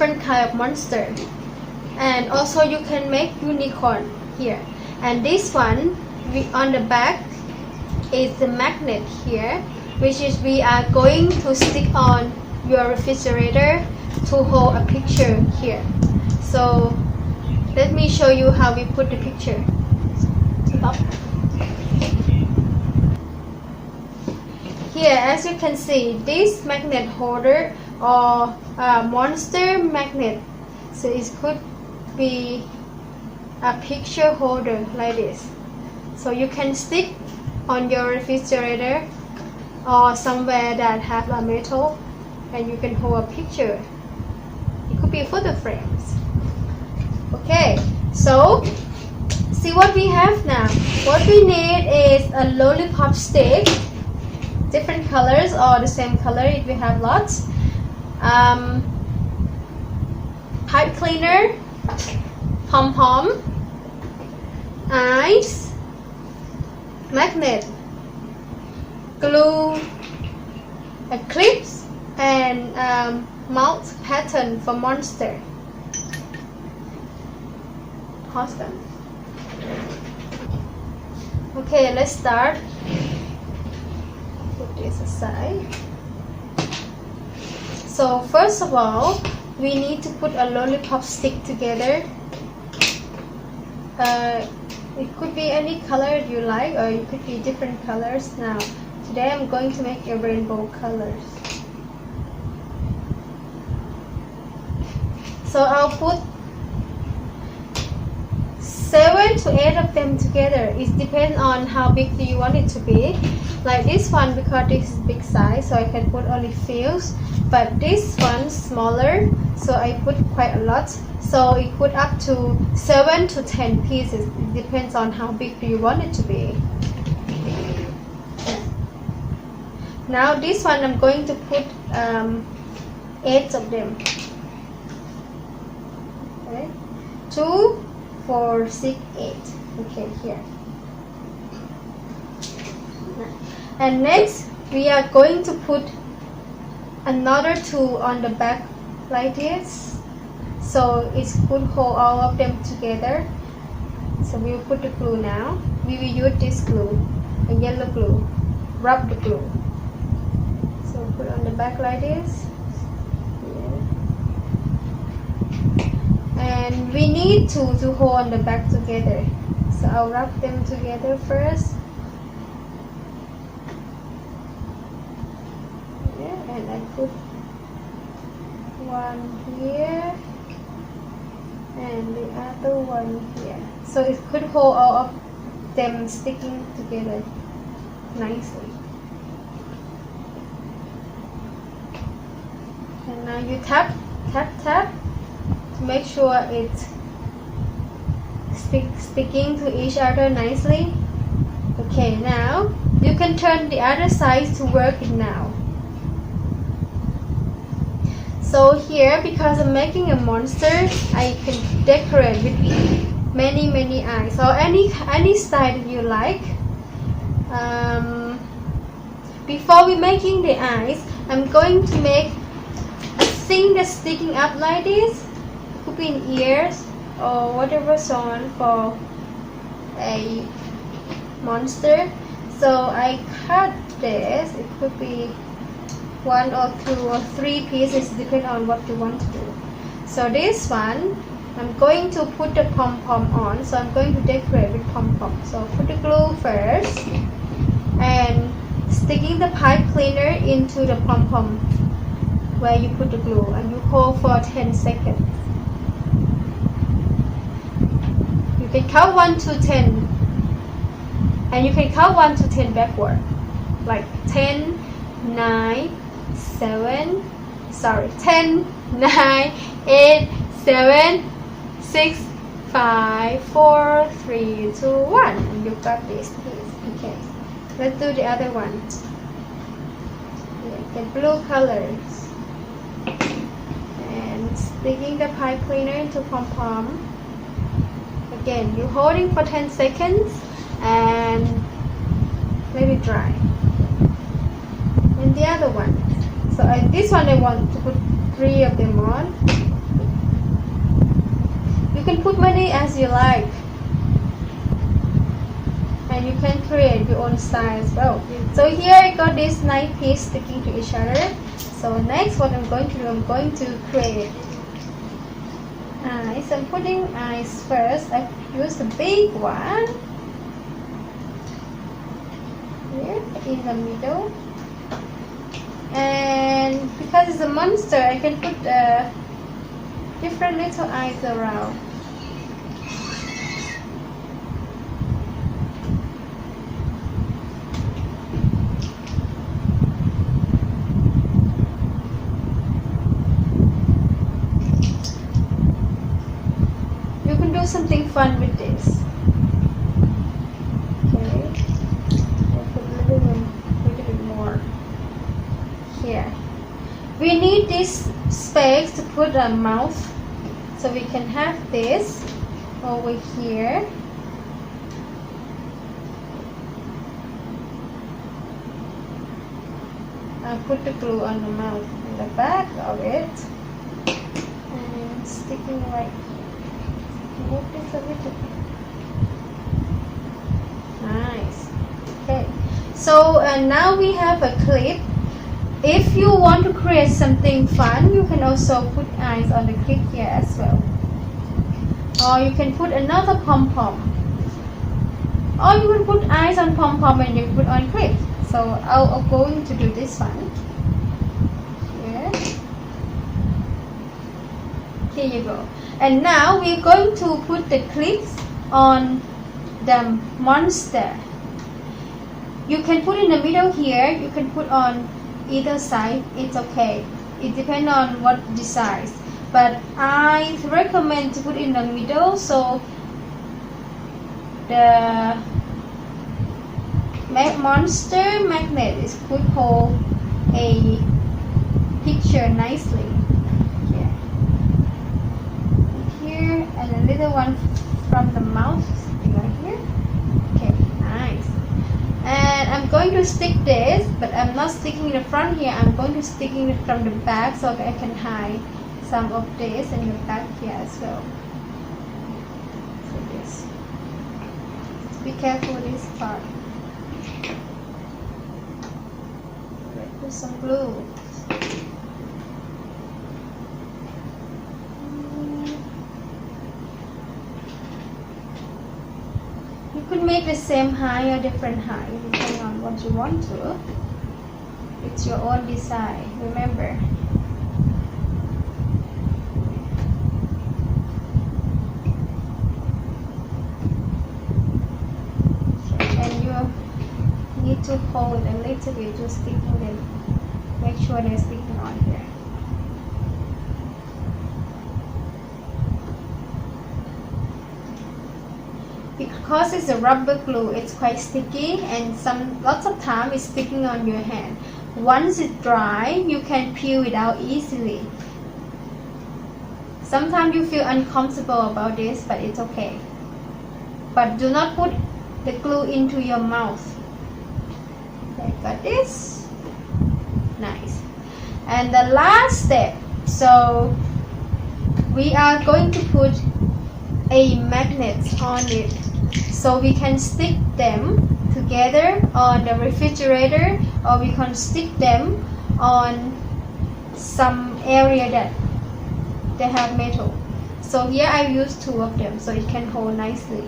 different kind of monster. And also you can make unicorn here. And this one, on the back is the magnet here, which is we are going to stick on your refrigerator to hold a picture here. So let me show you how we put the picture. Stop. Here, as you can see, this magnet holder or monster magnet, so it could be a picture holder like this. So you can stick on your refrigerator or somewhere that have a metal, and you can hold a picture. It could be photo frames. Okay, so see what we have now. What we need is a lollipop stick, different colors or the same color if we have lots. Pipe cleaner, pom-pom, eyes, magnet, glue, a clips, and mouth pattern for monster. Pause them. Okay, let's start. Put this aside. So first of all, we need to put a lollipop stick together. It could be any color you like, or it could be different colors. Now, today I'm going to make a rainbow colors. So I'll put 7 to 8 of them together. It depends on how big do you want it to be. Like this one, because this is big size, so I can put only few. But this one smaller, so I put quite a lot. So it put up to 7 to 10 pieces. It depends on how big do you want it to be. Now this one I'm going to put 8 of them. Okay. 2, 4, 6, 8. Okay, here. And next we are going to put another 2 on the back like this, so it could hold all of them together. So we will put the glue now. We will use this glue, a yellow glue, rub the glue. So put on the back like this. And we need to hold on the back together. So I'll rub them together first. And I put one here and the other one here, so it could hold all of them sticking together nicely. And now you tap to make sure it's sticking to each other nicely. Okay, now you can turn the other side to work it now. So here, because I'm making a monster, I can decorate with many eyes, or any style that you like. Before we making the eyes, I'm going to make a thing that's sticking up like this. It could be in ears or whatever song for a monster. So I cut this. It could be 1 or 2 or 3 pieces, depending on what you want to do. So this one, I'm going to put the pom-pom on, so I'm going to decorate with pom-pom. So put the glue first, and sticking the pipe cleaner into the pom-pom where you put the glue, and you hold for 10 seconds. You can count 1 to 10, and you can count 1 to 10 backward, like 10, 9, 10, 9, 8, 7, 6, 5, 4, 3, 2, 1. And you got this piece. Okay, let's do the other one. The blue colors. And sticking the pipe cleaner into pom-pom. Again, you're holding for 10 seconds and let it dry. And the other one. So this one I want to put 3 of them on. You can put many as you like, and you can create your own style as well. So here I got this 9 piece sticking to each other. So next what I'm going to do, I'm going to create eyes. I'm putting eyes first. I use the big one here in the middle, and because it's a monster I can put different little eyes around. You can do something fun with this. Okay, I'll put a little bit more here. We need this space to put a mouth, so we can have this over here. I'll put the glue on the mouth in the back of it and sticking right. Move this a little bit. Nice. Okay, so now we have a clip. If you want to create something fun, you can also put eyes on the clip here as well. Or you can put another pom-pom. Or you can put eyes on pom-pom and you put on clip. So I'm going to do this one. Here. Here you go. And now we're going to put the clips on the monster. You can put in the middle here. You can put on either side. It's okay. It depends on what design. But I recommend to put in the middle so the monster magnet could hold a picture nicely. Here and a little one from the mouth right here. Okay, nice. And I'm going to stick this, but I'm not sticking in the front here. I'm going to sticking it from the back so that I can hide some of this in the back here as well. So this. Be careful with this part. Put some glue. You could make the same height or different height depending on what you want to. It's your own design, remember. And you need to hold a little bit to sticking them. Make sure they're sticking on here. Because it's a rubber glue, it's quite sticky and lots of time it's sticking on your hand. Once it's dry, you can peel it out easily. Sometimes you feel uncomfortable about this, but it's okay. But do not put the glue into your mouth. Okay, got this? Nice. And the last step, so we are going to put a magnet on it. So we can stick them together on the refrigerator, or we can stick them on some area that they have metal. So here I use 2 of them so it can hold nicely.